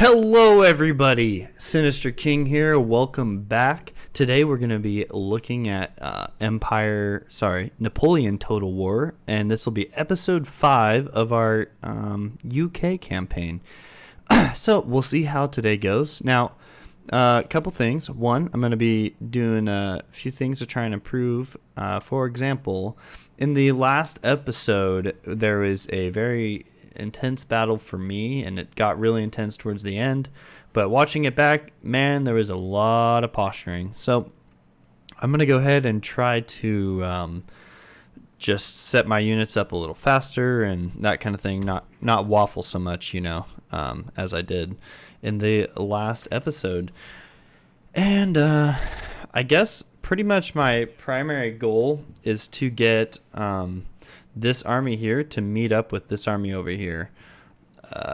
Hello everybody, Sinister King here, welcome back. Today we're going to be looking at Napoleon Total War, and this will be episode 5 of our UK campaign. So we'll see how today goes. Now, a couple things. One, I'm going to be doing a few things to try and improve. For example, in the last episode, there was a very intense battle for me, and it got really intense towards the end. But watching it back, man, there was a lot of posturing. So I'm going to go ahead and try to just set my units up a little faster and that kind of thing. Not waffle so much, as I did in the last episode. And I guess pretty much my primary goal is to get this army here to meet up with this army over here,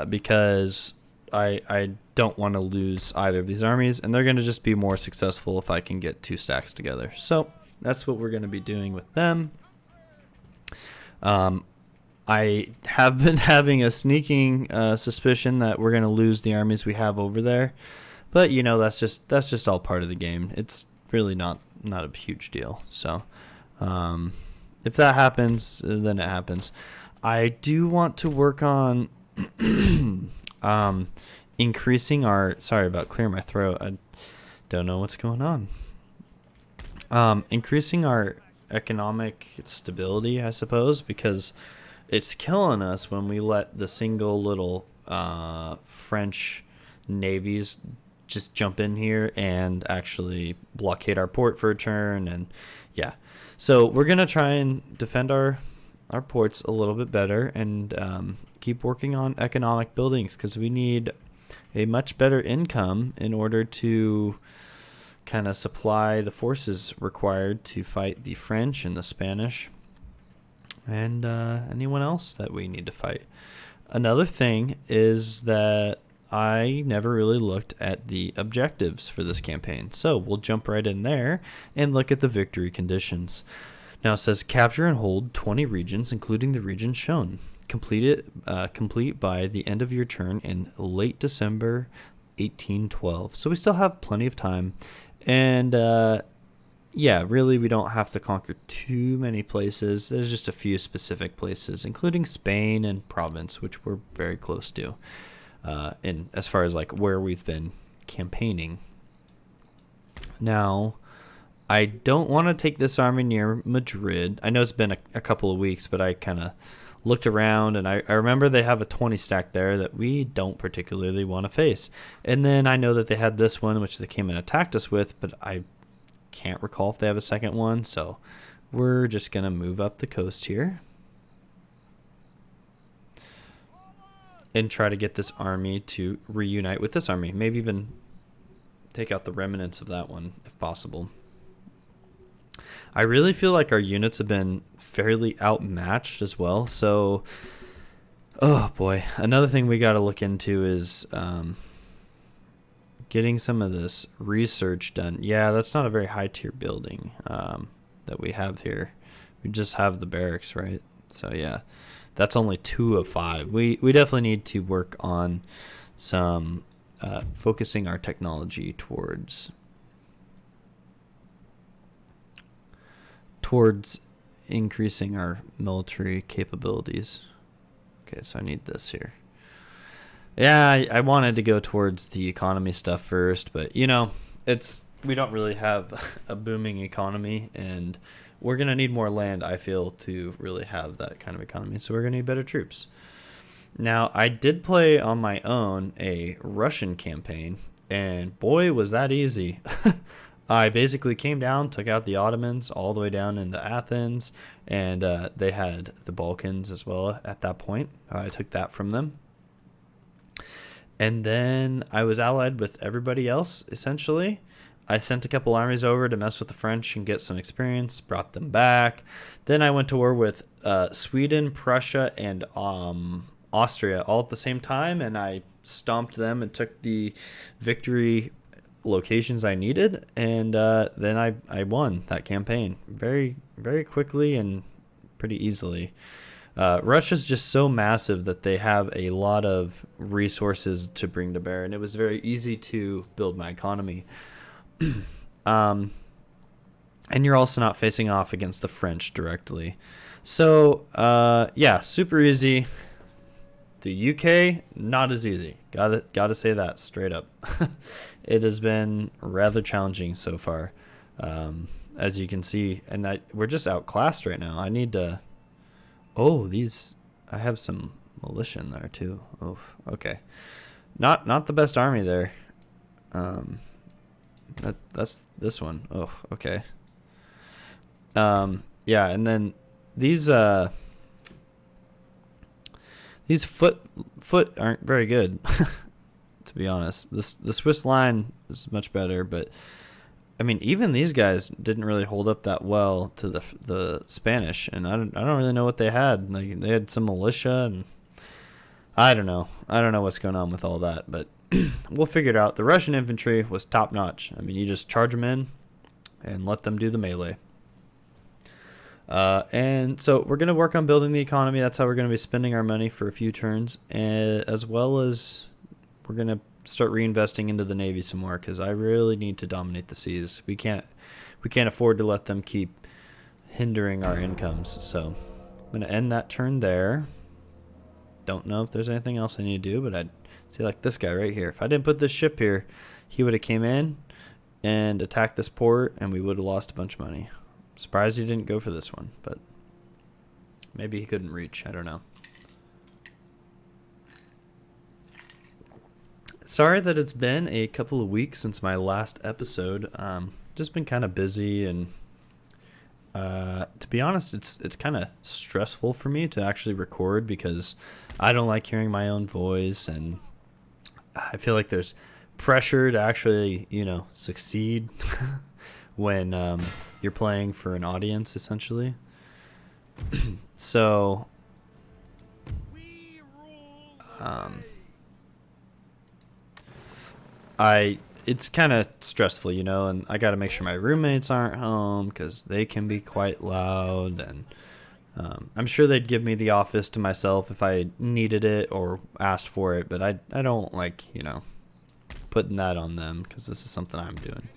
because I don't want to lose either of these armies, and they're going to just be more successful if I can get 2 stacks together. So that's what we're going to be doing with them. I have been having a sneaking suspicion that we're going to lose the armies we have over there, but that's just all part of the game. It's really not a huge deal. So if that happens, then it happens. I do want to work on increasing our... Sorry about clearing my throat. I don't know what's going on. Increasing our economic stability, I suppose, because it's killing us when we let the single little French navies just jump in here and actually blockade our port for a turn. And yeah, so we're going to try and defend our ports a little bit better and keep working on economic buildings, because we need a much better income in order to kind of supply the forces required to fight the French and the Spanish and anyone else that we need to fight. Another thing is that I never really looked at the objectives for this campaign, so we'll jump right in there and look at the victory conditions. Now it says capture and hold 20 regions, including the regions shown. Complete by the end of your turn in late December 1812. So we still have plenty of time, and yeah, really we don't have to conquer too many places. There's just a few specific places, including Spain and Provence, which we're very close to. In as far as like where we've been campaigning. Now, I don't want to take this army near Madrid. I know it's been a couple of weeks, but I kind of looked around, and I remember they have a 20 stack there that we don't particularly want to face. And then I know that they had this one, which they came and attacked us with, but I can't recall if they have a second one. So we're just going to move up the coast here and try to get this army to reunite with this army. Maybe even take out the remnants of that one if possible. I really feel like our units have been fairly outmatched as well. So, oh boy. Another thing we got to look into is getting some of this research done. Yeah, that's not a very high tier building that we have here. We just have the barracks, right? So yeah. That's only 2 of 5. We definitely need to work on some focusing our technology towards increasing our military capabilities. Okay, so I need this here. Yeah, I wanted to go towards the economy stuff first, but we don't really have a booming economy, and we're going to need more land, I feel, to really have that kind of economy. So we're going to need better troops. Now, I did play on my own a Russian campaign, and boy, was that easy. I basically came down, took out the Ottomans all the way down into Athens, and they had the Balkans as well at that point. I took that from them. And then I was allied with everybody else, essentially. I sent a couple armies over to mess with the French and get some experience, brought them back. Then I went to war with Sweden, Prussia, and Austria all at the same time, and I stomped them and took the victory locations I needed, and then I won that campaign very, very quickly and pretty easily. Russia's just so massive that they have a lot of resources to bring to bear, and it was very easy to build my economy. um, and you're also not facing off against the French directly. So, yeah, super easy. The UK, not as easy. Gotta say that straight up. It has been rather challenging so far, as you can see, and we're just outclassed right now. I need to. Oh, I have some militia in there too. Oh, okay. Not the best army there. That's this one. Oh, okay. Yeah, and then these foot aren't very good, to be honest. The Swiss line is much better, but I mean, even these guys didn't really hold up that well to the Spanish, and I don't really know what they had. Like, they had some militia, and I don't know what's going on with all that, but we'll figure it out. The Russian infantry was top notch. I mean, you just charge them in and let them do the melee. And so we're going to work on building the economy. That's how we're going to be spending our money for a few turns, as well as we're going to start reinvesting into the Navy some more, because I really need to dominate the seas. We can't afford to let them keep hindering our incomes. So I'm going to end that turn there. Don't know if there's anything else I need to do, but I'd say, like, this guy right here. If I didn't put this ship here, he would have came in and attacked this port, and we would have lost a bunch of money. Surprised he didn't go for this one, but maybe he couldn't reach. I don't know. Sorry that it's been a couple of weeks since my last episode. Just been kind of busy, and to be honest, it's kind of stressful for me to actually record, because I don't like hearing my own voice, and I feel like there's pressure to actually, succeed when you're playing for an audience, essentially. So it's kind of stressful, and I got to make sure my roommates aren't home, because they can be quite loud, and I'm sure they'd give me the office to myself if I needed it or asked for it, but I don't like, putting that on them, because this is something I'm doing,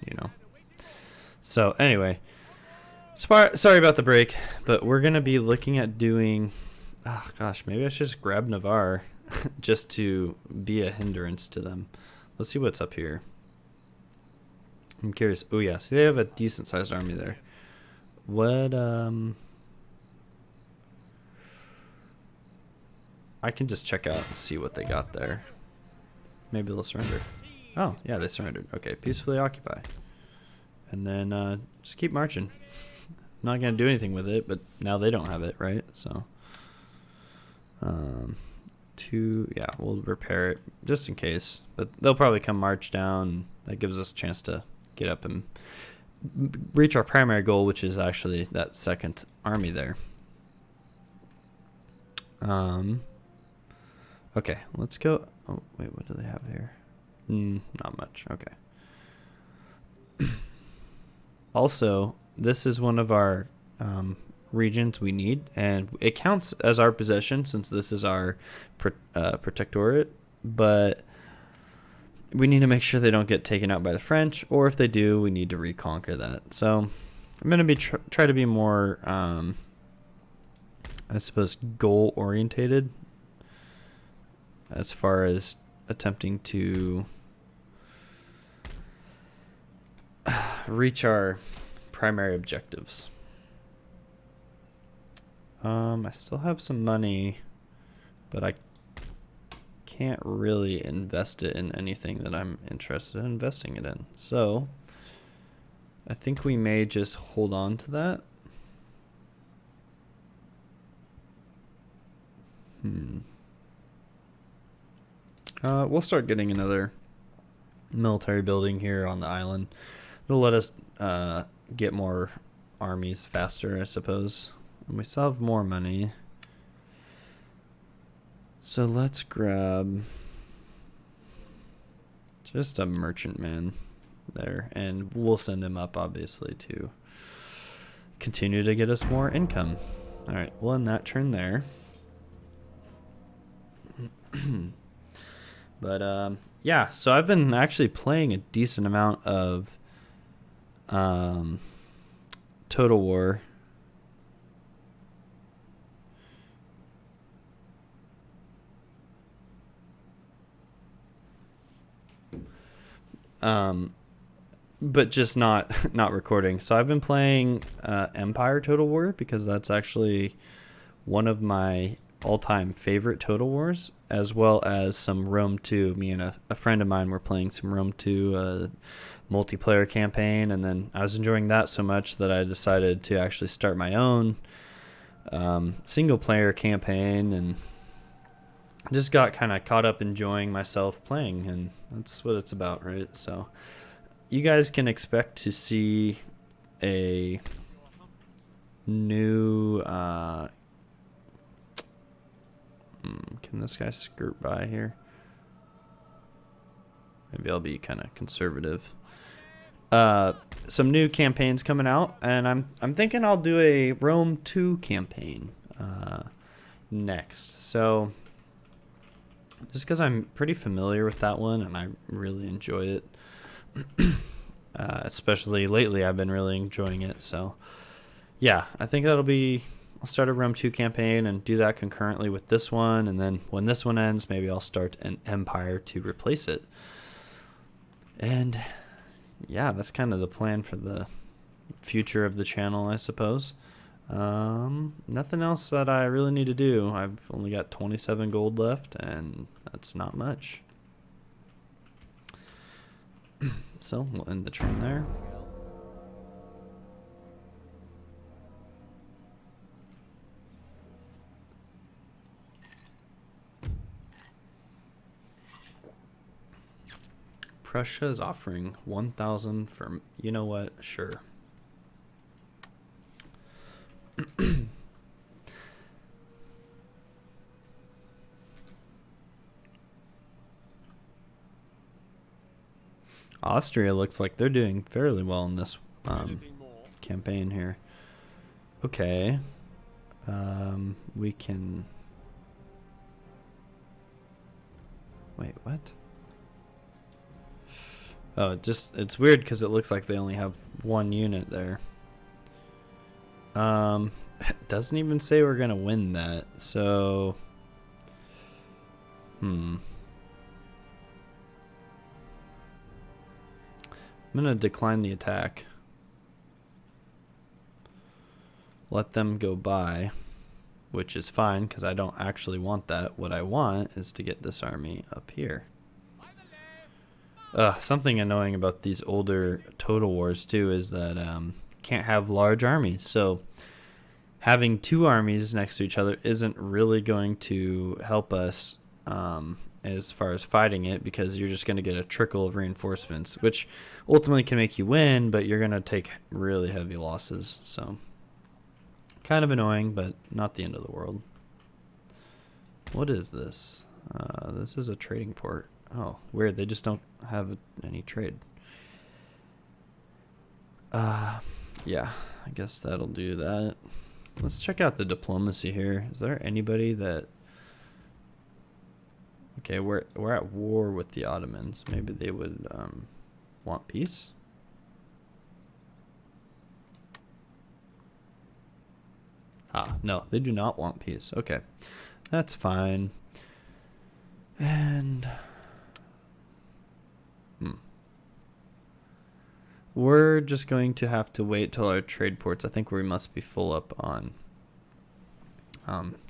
So anyway, sorry about the break, but we're going to be looking at doing, oh gosh, maybe I should just grab Navarre just to be a hindrance to them. Let's see what's up here. I'm curious. Oh yeah, see, they have a decent sized army there. What, I can just check out and see what they got there. Maybe they'll surrender. Oh, yeah, they surrendered. Okay, peacefully occupy. And then just keep marching. Not going to do anything with it, but now they don't have it, right? So, yeah, we'll repair it just in case. But they'll probably come march down. That gives us a chance to get up and reach our primary goal, which is actually that second army there. Okay, let's go. Oh, wait, what do they have here? Not much. Okay. Also, this is one of our regions we need, and it counts as our possession since this is our protectorate, but we need to make sure they don't get taken out by the French, or if they do, we need to reconquer that. So I'm going to be try to be more, I suppose, goal orientated as far as attempting to reach our primary objectives. I still have some money, but I can't really invest it in anything that I'm interested in investing it in. So I think we may just hold on to that. We'll start getting another military building here on the island. It'll let us get more armies faster, I suppose. And we still have more money. So let's grab just a merchantman there, and we'll send him up, obviously, to continue to get us more income. All right, we'll end that turn there. But yeah, so I've been actually playing a decent amount of um, Total War. Um, but just not not recording. So I've been playing Empire Total War because that's actually one of my all-time favorite Total Wars, as well as some Rome 2. Me and a friend of mine were playing some Rome 2 multiplayer campaign, and then I was enjoying that so much that I decided to actually start my own single-player campaign, and just got kind of caught up enjoying myself playing, and that's what it's about, right? So you guys can expect to see a new can this guy skirt by here? Maybe I'll be kind of conservative. Some new campaigns coming out, and I'm thinking I'll do a Rome 2 campaign next. So just because I'm pretty familiar with that one and I really enjoy it, especially lately, I've been really enjoying it. So yeah, I think I'll start a Rome 2 campaign and do that concurrently with this one, and then when this one ends, maybe I'll start an Empire to replace it. And yeah, that's kind of the plan for the future of the channel, I suppose. Nothing else that I really need to do. I've only got 27 gold left, and that's not much. So we'll end the turn there. Prussia is offering 1,000 for, you know what, sure. Austria looks like they're doing fairly well in this campaign here. Okay. We can... Wait, what? Oh, it's weird because it looks like they only have one unit there. It doesn't even say we're gonna win that, so I'm gonna decline the attack. Let them go by, which is fine because I don't actually want that. What I want is to get this army up here. Something annoying about these older Total Wars too is that can't have large armies. So having two armies next to each other isn't really going to help us as far as fighting it, because you're just going to get a trickle of reinforcements, which ultimately can make you win, but you're going to take really heavy losses. So kind of annoying, but not the end of the world. What is this? This is a trading port. Oh, weird. They just don't have any trade. Yeah, I guess that'll do that. Let's check out the diplomacy here. Is there anybody that... Okay, we're at war with the Ottomans. Maybe they would want peace? Ah, no, they do not want peace. Okay, that's fine. And... we're just going to have to wait till our trade ports. I think we must be full up on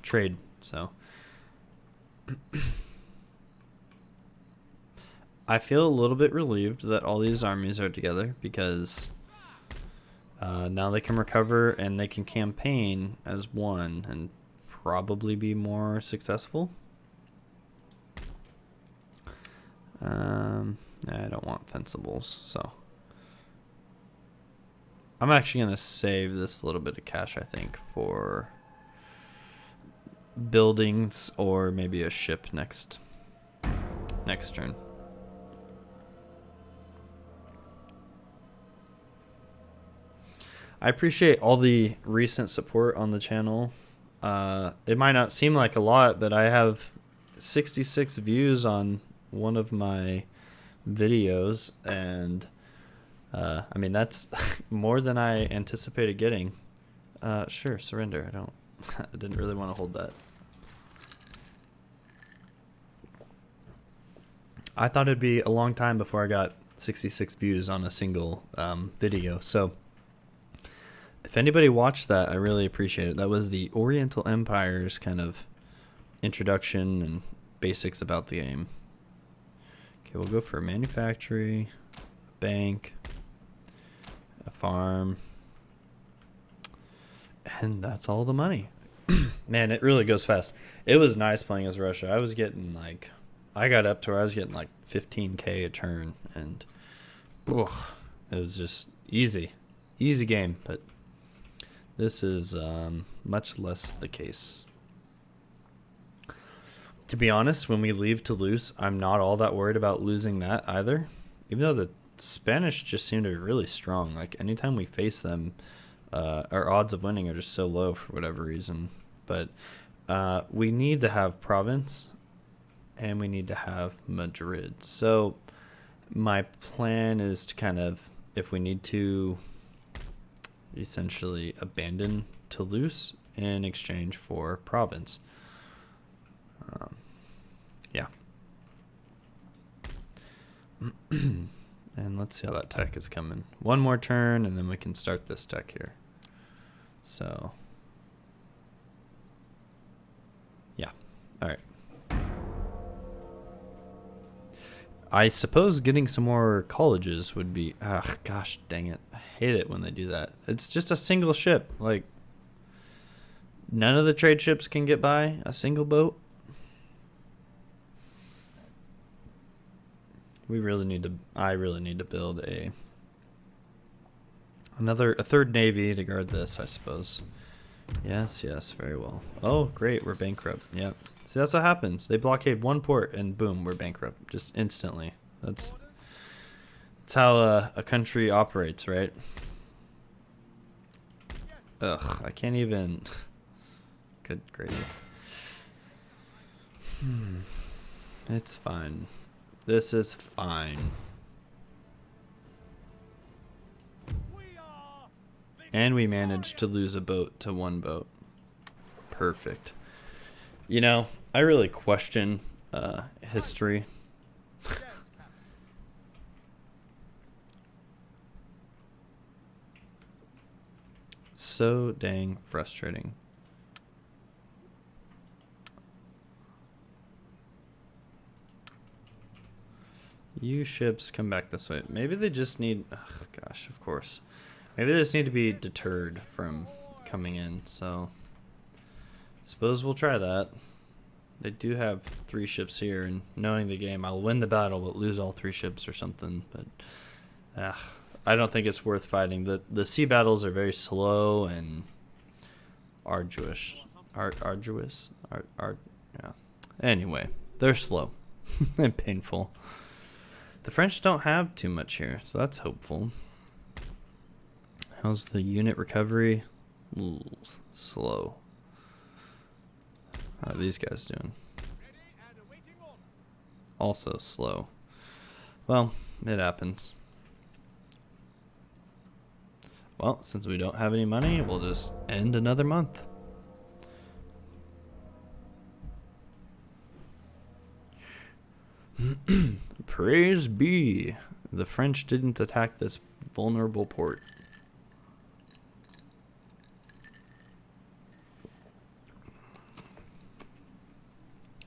trade. So I feel a little bit relieved that all these armies are together, because now they can recover and they can campaign as one and probably be more successful. I don't want fencibles, so I'm actually going to save this little bit of cash, I think, for buildings or maybe a ship next turn. I appreciate all the recent support on the channel. It might not seem like a lot, but I have 66 views on one of my videos, and I mean, that's more than I anticipated getting. Sure, surrender. I don't. I didn't really want to hold that. I thought it'd be a long time before I got 66 views on a single video. So if anybody watched that, I really appreciate it. That was the Oriental Empire's kind of introduction and basics about the game. Okay, we'll go for a manufactory, a bank, a farm, and that's all the money. Man, it really goes fast. It was nice playing as Russia. I was getting like, I got up to where I was getting like 15k a turn, and it was just easy game. But this is much less the case. To be honest, when we leave Toulouse, I'm not all that worried about losing that either. Even though the Spanish just seem to be really strong. Like anytime we face them, our odds of winning are just so low for whatever reason. But we need to have Provence, and we need to have Madrid. So my plan is to kind of, if we need to, essentially abandon Toulouse in exchange for Provence. Yeah. And let's see how that tech is coming. One more turn, and then we can start this tech here. So, yeah. All right. I suppose getting some more colleges would be... gosh dang it. I hate it when they do that. It's just a single ship. Like, none of the trade ships can get by a single boat. I really need to build a third navy to guard this, I suppose. Yes, very well. Oh, great, we're bankrupt. Yep. See, that's what happens. They blockade one port and boom, we're bankrupt just instantly. That's how a country operates, right? Ugh, I can't even. Good gravy. It's fine. This is fine. And we managed to lose a boat to one boat. Perfect. You know, I really question history. So dang frustrating. You ships, come back this way. Maybe they just need... Oh, gosh, of course. Maybe they just need to be deterred from coming in, so... Suppose we'll try that. They do have 3 ships here, and knowing the game, I'll win the battle but lose all 3 ships or something. But I don't think it's worth fighting. The sea battles are very slow and arduous. Yeah. Anyway, they're slow and painful. The French don't have too much here, so that's hopeful. How's the unit recovery? Ooh, slow. How are these guys doing? Also slow. Well, it happens. Well, since we don't have any money, we'll just end another month. Praise be. The French didn't attack this vulnerable port.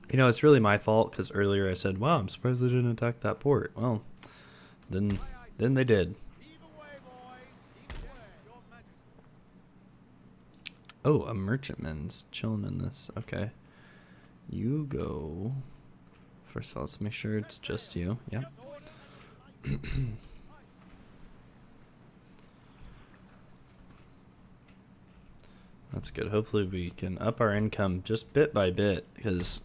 You know, it's really my fault because earlier I said, wow, I'm surprised they didn't attack that port. Well, then they did. Oh, a merchantman's chilling in this. Okay. You go. First of all, let's make sure it's just you. Yep. That's good. Hopefully we can up our income just bit by bit, because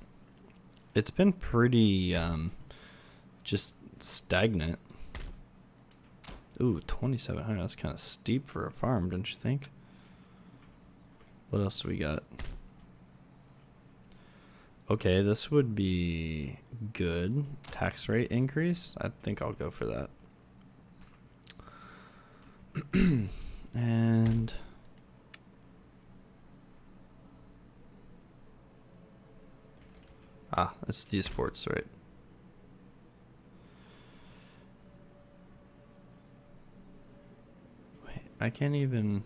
it's been pretty just stagnant. Ooh, 2,700. That's kind of steep for a farm, don't you think? What else do we got? Okay, this would be good. Tax rate increase? I think I'll go for that. And it's these ports, right? Wait, I can't even.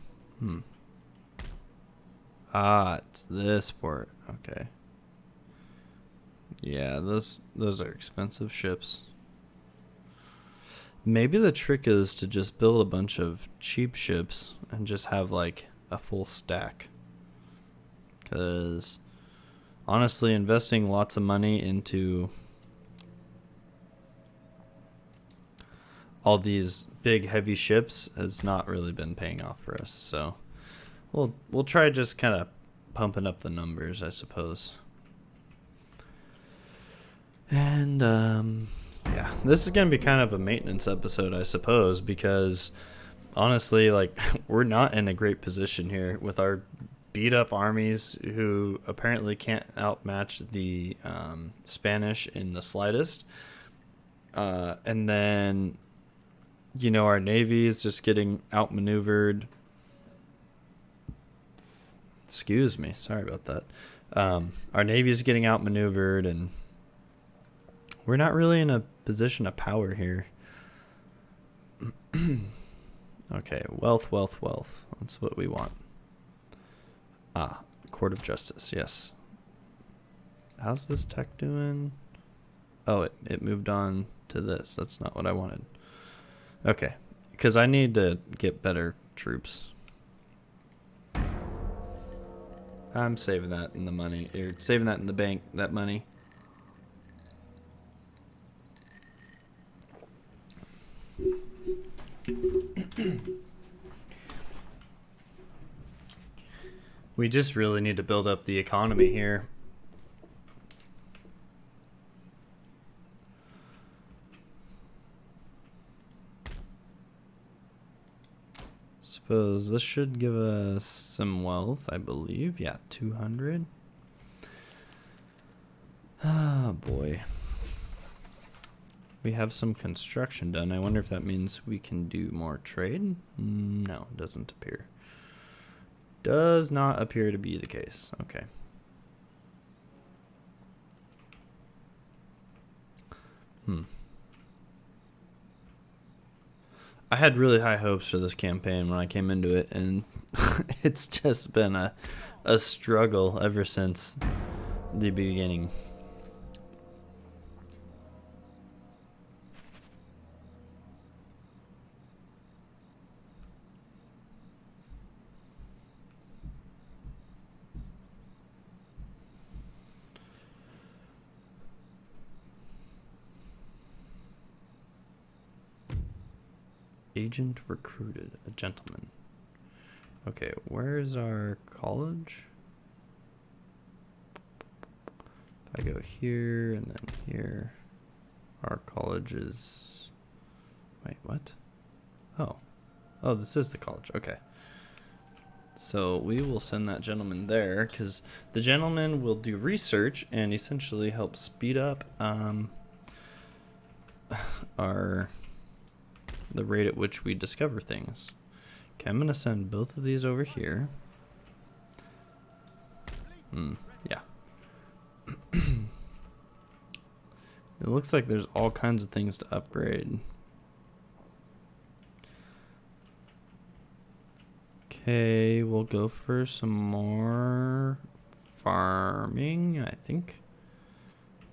It's this port. Okay. Yeah, those are expensive ships. Maybe the trick is to just build a bunch of cheap ships and just have like a full stack. Because honestly, investing lots of money into all these big heavy ships has not really been paying off for us. So we'll try just kind of pumping up the numbers, I suppose. And yeah, this is gonna be kind of a maintenance episode, I suppose, because honestly, like we're not in a great position here with our beat up armies who apparently can't outmatch the Spanish in the slightest. And then, our navy is just getting outmaneuvered. Excuse me, sorry about that. Our navy is getting outmaneuvered, and we're not really in a position of power here. Okay, wealth. That's what we want. Court of Justice, yes. How's this tech doing? Oh, it moved on to this. That's not what I wanted. Okay, because I need to get better troops. I'm saving that in the money, or saving that in the bank, that money. We just really need to build up the economy here. Suppose this should give us some wealth, I believe. Yeah, 200. Oh boy. We have some construction done. I wonder if that means we can do more trade. No, doesn't appear. Does not appear to be the case. Okay. I had really high hopes for this campaign when I came into it, and it's just been a struggle ever since the beginning. Agent recruited, a gentleman. Okay, where's our college? If I go here and then here, our college is... Wait, what? Oh, this is the college. Okay. So we will send that gentleman there because the gentleman will do research and essentially help speed up the rate at which we discover things. Okay, I'm gonna send both of these over here. Yeah. It looks like there's all kinds of things to upgrade. Okay, we'll go for some more farming, I think.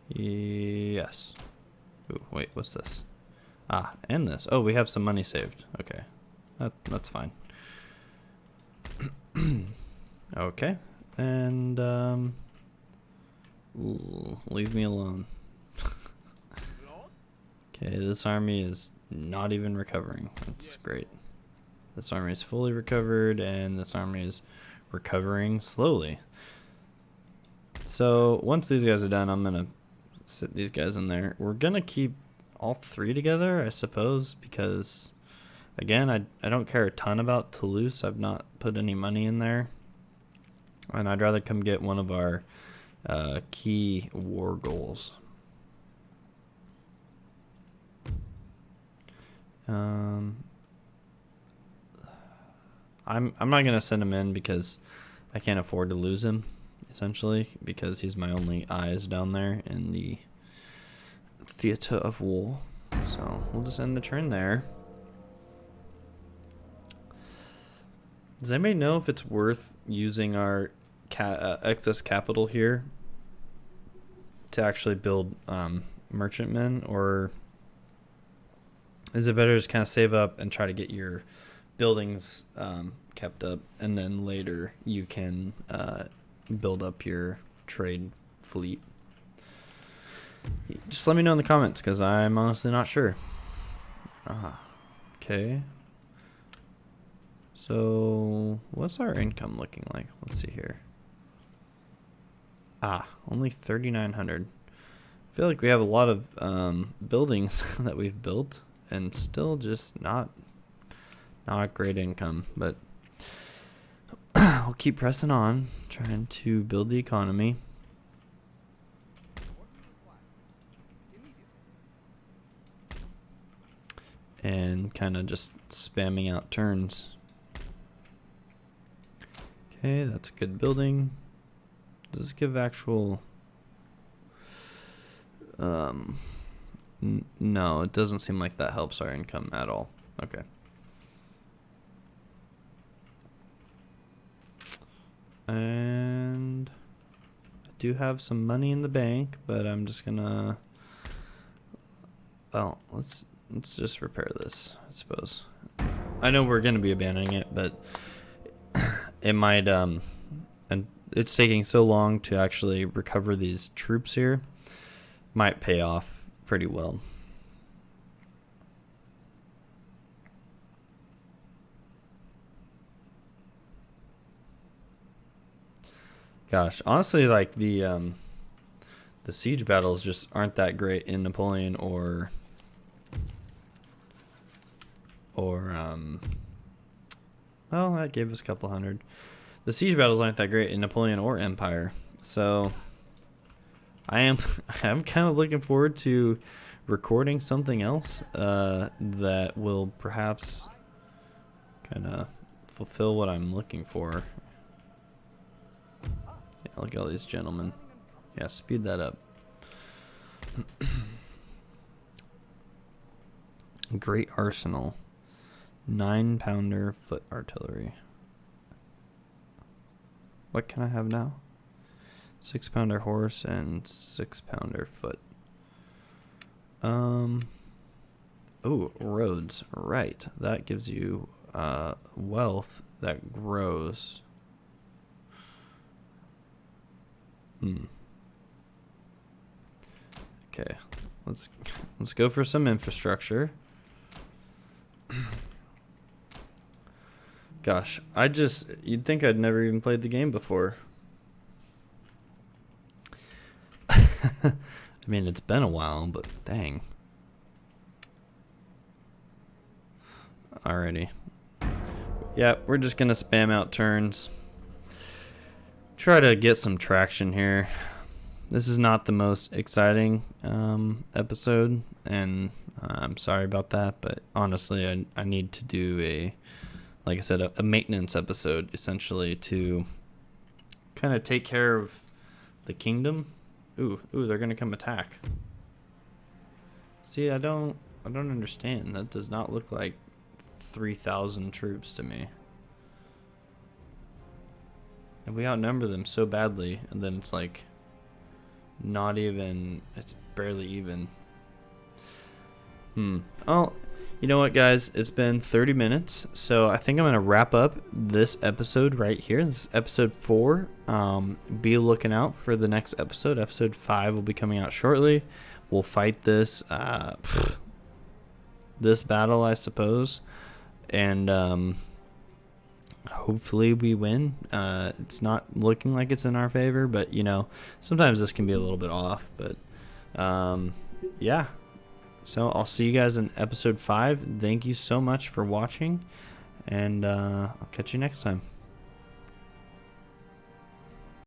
Yes. Ooh, wait, what's this? And this. Oh, we have some money saved. Okay. That's fine. Okay. And, leave me alone. Okay, this army is not even recovering. That's great. This army is fully recovered, and this army is recovering slowly. So, once these guys are done, I'm going to sit these guys in there. We're going to keep all three together, I suppose, because again, I don't care a ton about Toulouse. I've not put any money in there, and I'd rather come get one of our key war goals. I'm not gonna send him in because I can't afford to lose him, essentially, because he's my only eyes down there in the theater of war. So we'll just end the turn there. Does anybody know if it's worth using our excess capital here to actually build merchantmen, or is it better to just kind of save up and try to get your buildings kept up, and then later you can build up your trade fleet? Just let me know in the comments, because I'm honestly not sure. Okay. So what's our income looking like? Let's see here. Only 3,900. I feel like we have a lot of buildings that we've built and still just not great income, but I'll keep pressing on, trying to build the economy. And kind of just spamming out turns. Okay, that's a good building. Does this give actual... no, it doesn't seem like that helps our income at all. Okay. And I do have some money in the bank, but I'm just gonna... Well, let's just repair this, I suppose. I know we're gonna be abandoning it, but it might and it's taking so long to actually recover these troops here, might pay off pretty well. Gosh, honestly, like the siege battles just aren't that great in Napoleon or well, that gave us a couple hundred. The siege battles aren't that great in Napoleon or Empire, so I'm kind of looking forward to recording something else that will perhaps kind of fulfill what I'm looking for. Yeah, look at all these gentlemen. Yeah, speed that up. Great arsenal. 9-pounder foot artillery. What can I have now? 6-pounder horse and 6-pounder foot. Oh, roads. Right. That gives you wealth that grows. Okay. Let's go for some infrastructure. Gosh, you'd think I'd never even played the game before. I mean, it's been a while, but dang. Alrighty. Yeah, we're just gonna spam out turns. Try to get some traction here. This is not the most exciting episode, and I'm sorry about that, but honestly, I need to do like I said, a maintenance episode, essentially, to kind of take care of the kingdom. Ooh, they're gonna come attack. See, I don't understand. That does not look like 3,000 troops to me. And we outnumber them so badly, and then it's like not even, it's barely even. Oh, you know what, guys? It's been 30 minutes, so I think I'm going to wrap up this episode right here. This is episode 4. Be looking out for the next episode. Episode 5 will be coming out shortly. We'll fight this battle, I suppose, and hopefully we win. It's not looking like it's in our favor, but you know, sometimes this can be a little bit off, but yeah. So I'll see you guys in episode 5. Thank you so much for watching, and I'll catch you next time.